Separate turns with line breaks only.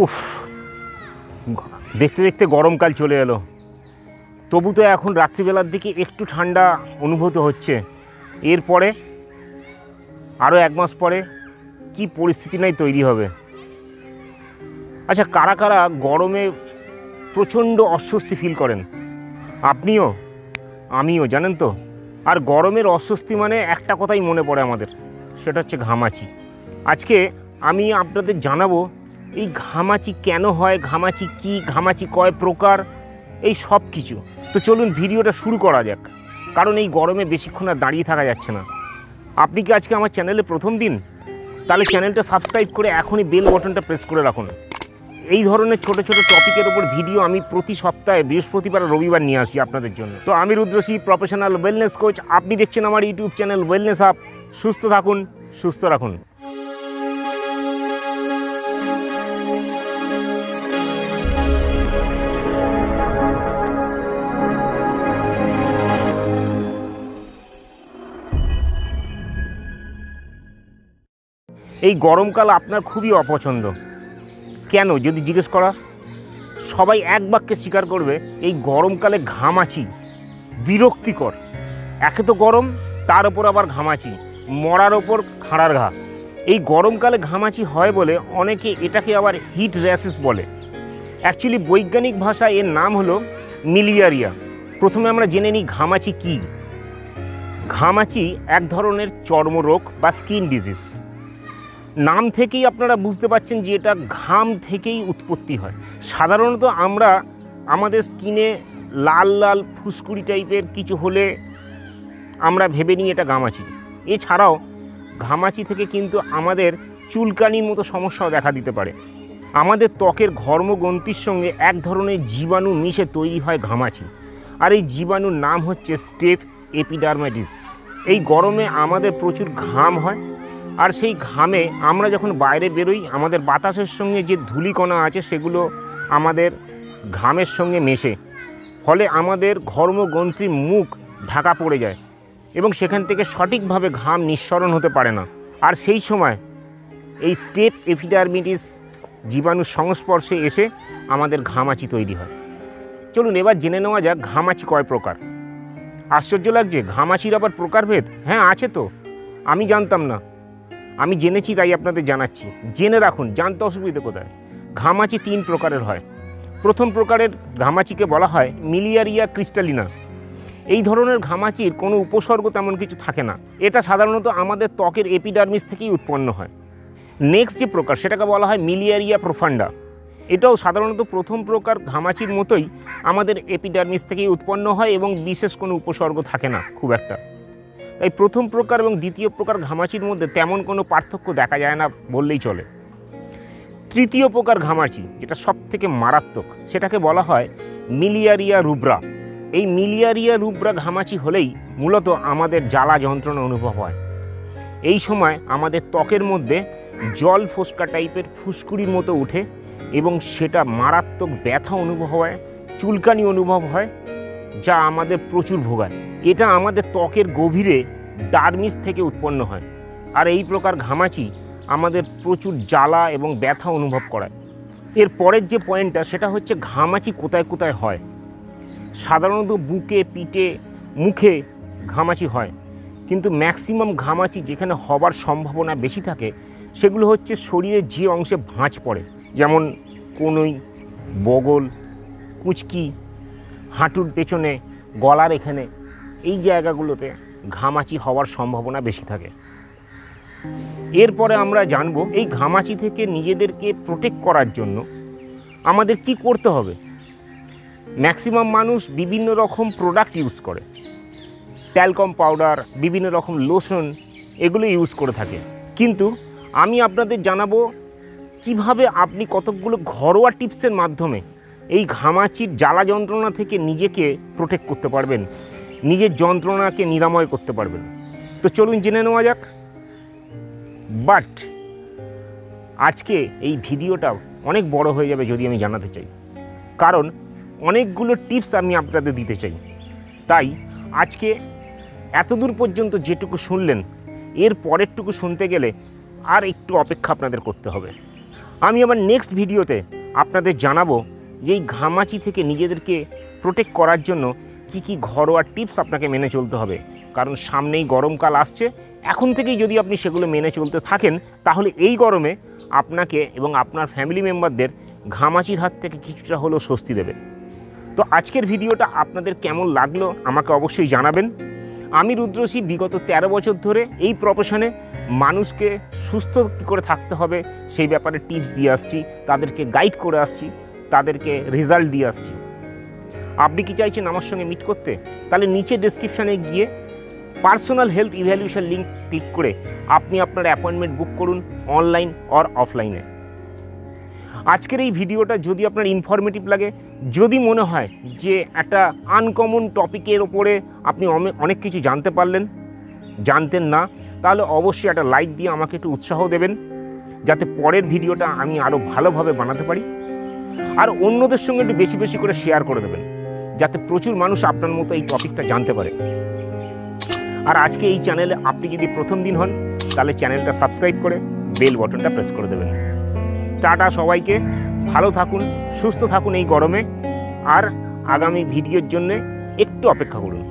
উফ, দেখতে দেখতে গরমকাল চলে এলো। তবু তো এখন রাত্রিবেলার দিকে একটু ঠান্ডা অনুভূত হচ্ছে। এরপরে আরও 1 মাস পরে কি পরিস্থিতি নাই তৈরি হবে। আচ্ছা, কারা কারা গরমে প্রচণ্ড অস্বস্তি ফিল করেন? আপনিও, আমিও, জানেন তো। আর গরমের অস্বস্তি মানে একটা কথাই মনে পড়ে আমাদের, সেটা হচ্ছে ঘামাচি। আজকে আমি আপনাদের জানাবো এই ঘামাচি কেন হয়, ঘামাচি কি, ঘামাচি কয় প্রকার, এই সব কিছু। তো চলুন ভিডিওটা শুরু করা যাক, কারণ এই গরমে বেশিক্ষণ আর দাঁড়িয়ে থাকা যাচ্ছে না। আপনি কি আজকে আমার চ্যানেলে প্রথম দিন? তাহলে চ্যানেলটা সাবস্ক্রাইব করে এখনই বেল বাটনটা প্রেস করে রাখুন। এই ধরনের ছোট ছোট টপিকের ওপর ভিডিও আমি প্রতি সপ্তাহে বৃহস্পতিবার আর রবিবার নিয়ে আসি আপনাদের জন্য। তো আমি রুদ্রশ্রী, প্রফেশনাল ওয়েলনেস কোচ। আপনি দেখছেন আমার ইউটিউব চ্যানেল ওয়েলনেস হাব। সুস্থ থাকুন, সুস্থ রাখুন। এই গরমকাল আপনার খুবই অপছন্দ কেন যদি জিজ্ঞেস করা, সবাই এক বাক্যে স্বীকার করবে এই গরমকালে ঘামাচি বিরক্তিকর। একে তো গরম, তার ওপর আবার ঘামাচি, মরার ওপর খাঁড়ার ঘা। এই গরমকালে ঘামাচি হয় বলে অনেকে এটাকে আবার হিট র্যাশেস বলে। অ্যাকচুয়ালি বৈজ্ঞানিক ভাষায় এর নাম হলো মিলিয়ারিয়া। প্রথমে আমরা জেনে নিই ঘামাচি কী। ঘামাচি এক ধরনের চর্মরোগ বা স্কিন ডিজিজ। নাম থেকেই আপনারা বুঝতে পারছেন যে এটা ঘাম থেকেই উৎপত্তি হয়। সাধারণত আমরা আমাদের স্কিনে লাল লাল ফুসকুড়ি টাইপের কিছু হলে আমরা ভেবে নিই এটা ঘামাচি। এছাড়াও ঘামাচি থেকে কিন্তু আমাদের চুলকানির মতো সমস্যাও দেখা দিতে পারে। আমাদের ত্বকের ঘর্মগ্রন্থির সঙ্গে এক ধরনের জীবাণু মিশে তৈরি হয় ঘামাচি, আর এই জীবাণুর নাম হচ্ছে স্টেপ এপিডার্মাইটিস। এই গরমে আমাদের প্রচুর ঘাম হয়, আর সেই ঘামে আমরা যখন বাইরে বেরোই আমাদের বাতাসের সঙ্গে যে ধূলিকণা আছে সেগুলো আমাদের ঘামের সঙ্গে মেশে, ফলে আমাদের ঘর্মগ্রন্থির মুখ ঢাকা পড়ে যায় এবং সেখান থেকে সঠিকভাবে ঘাম নিঃসরণ হতে পারে না। আর সেই সময় এই স্টেপ এপিডার্মিটিস জীবাণুর সংস্পর্শে এসে আমাদের ঘামাচি তৈরি হয়। চলুন এবার জেনে নেওয়া যাক ঘামাচি কয় প্রকার। আশ্চর্য লাগছে, ঘামাচির আবার প্রকারভেদ? হ্যাঁ আছে তো, আমি জানতাম না, আমি জেনেছি তাই আপনাদের জানাচ্ছি। জেনে রাখুন, জানতে অসুবিধে কোথায়। ঘামাচি 3 প্রকারের হয়। প্রথম প্রকারের ঘামাচিকে বলা হয় মিলিয়ারিয়া ক্রিস্টালিনা। এই ধরনের ঘামাচির কোনো উপসর্গ তেমন কিছু থাকে না। এটা সাধারণত আমাদের ত্বকের এপিডার্মিস থেকেই উৎপন্ন হয়। নেক্সট যে প্রকার সেটাকে বলা হয় মিলিয়ারিয়া প্রোফান্ডা। এটাও সাধারণত প্রথম প্রকার ঘামাচির মতোই আমাদের এপিডার্মিস থেকেই উৎপন্ন হয় এবং বিশেষ কোনো উপসর্গ থাকে না খুব একটা। তাই প্রথম প্রকার এবং দ্বিতীয় প্রকার ঘামাচির মধ্যে তেমন কোনো পার্থক্য দেখা যায় না বললেই চলে। তৃতীয় প্রকার ঘামাচি, যেটা সব থেকে মারাত্মক, সেটাকে বলা হয় মিলিয়ারিয়া রুব্রা। এই মিলিয়ারিয়া রুব্রা ঘামাচি হলেই মূলত আমাদের জ্বালা যন্ত্রণা অনুভব হয়। এই সময় আমাদের ত্বকের মধ্যে জল ফোস্কা টাইপের ফুসকুড়ির মতো উঠে এবং সেটা মারাত্মক ব্যথা অনুভব হয়, চুলকানি অনুভব হয়, যা আমাদের প্রচুর ভোগায়। এটা আমাদের ত্বকের গভীরে ডার্মিস থেকে উৎপন্ন হয়, আর এই প্রকার ঘামাচি আমাদের প্রচুর জ্বালা এবং ব্যথা অনুভব করায়। এর পরের যে পয়েন্টটা সেটা হচ্ছে ঘামাচি কোথায় কোথায় হয়। সাধারণত বুকে, পিঠে, মুখে ঘামাচি হয়, কিন্তু ম্যাক্সিমাম ঘামাচি যেখানে হবার সম্ভাবনা বেশি থাকে সেগুলো হচ্ছে শরীরের যে অংশে ভাঁজ পড়ে, যেমন কনুই, বগল, কুঁচকি, হাঁটুর পেছনে, গলার এখানে, এই জায়গাগুলোতে ঘামাচি হওয়ার সম্ভাবনা বেশি থাকে। এরপরে আমরা জানবো এই ঘামাচি থেকে নিজেদেরকে প্রোটেক্ট করার জন্য আমাদের কি করতে হবে। ম্যাক্সিমাম মানুষ বিভিন্ন রকম প্রোডাক্ট ইউজ করে, ট্যালকম পাউডার, বিভিন্ন রকম লোশন, এগুলো ইউজ করে থাকে। কিন্তু আমি আপনাদের জানাবো কিভাবে আপনি কতকগুলো ঘরোয়া টিপসের মাধ্যমে এই ঘামাচির জ্বালা যন্ত্রণা থেকে নিজেকে প্রোটেক্ট করতে পারবেন, নিজের যন্ত্রণাকে নিরাময় করতে পারবেন। তো চলুন জেনে নেওয়া যাক। বাট আজকে এই ভিডিওটা অনেক বড় হয়ে যাবে যদি আমি জানাতে চাই, কারণ অনেকগুলো টিপস আমি আপনাদের দিতে চাই। তাই আজকে এতদূর পর্যন্ত যেটুকু শুনলেন এর পরেরটুকু শুনতে গেলে আর একটু অপেক্ষা আপনাদের করতে হবে। আমি আমার নেক্সট ভিডিওতে আপনাদের জানাবো যে এই ঘামাচি থেকে নিজেদেরকে প্রোটেক্ট করার জন্য কি কি ঘরোয়া টিপস আপনাকে মেনে চলতে হবে। কারণ সামনেই গরমকাল আসছে, এখন থেকেই যদি আপনি সেগুলো মেনে চলতে থাকেন তাহলে এই গরমে আপনাকে এবং আপনার ফ্যামিলি মেম্বারদের ঘামাচির হাত থেকে কিছুটা হলেও স্বস্তি দেবে। তো আজকের ভিডিওটা আপনাদের কেমন লাগলো আমাকে অবশ্যই জানাবেন। আমি রুদ্রশ্রী বিগত 13 বছর ধরে এই প্রফেশনে মানুষকে সুস্থ কী করে থাকতে হবে সেই ব্যাপারে টিপস দিয়ে আসছি, তাদেরকে গাইড করে আসছি, তাদেরকে রেজাল্ট দিয়ে আসছি। আপনি কি চাইছেন আমার সঙ্গে মিট করতে? তাহলে নিচে ডেসক্রিপশানে গিয়ে personal health evaluation link click করে আপনি আপনার অ্যাপয়েন্টমেন্ট বুক করুন, অনলাইন অর অফলাইনে। আজকের এই ভিডিওটা যদি আপনার ইনফরমেটিভ লাগে, যদি মনে হয় যে একটা আনকমন টপিকের ওপরে আপনি অনেক কিছু জানতে পারলেন, জানতেন না, তাহলে অবশ্যই একটা লাইক দিয়ে আমাকে একটু উৎসাহ দেবেন যাতে পরের ভিডিওটা আমি আরও ভালোভাবে বানাতে পারি। আর অন্যদের সঙ্গে একটু বেশি বেশি করে শেয়ার করে দেবেন যাতে প্রচুর মানুষ আপনার মতো এই টপিকটা জানতে পারে। আর আজকে এই চ্যানেলে আপনি যদি প্রথম দিন হন তাহলে চ্যানেলটা সাবস্ক্রাইব করে বেল বাটনটা প্রেস করে দেবেন। টাটা সবাইকে, ভালো থাকুন, সুস্থ থাকুন এই গরমে, আর আগামী ভিডিওর জন্য একটু অপেক্ষা করুন।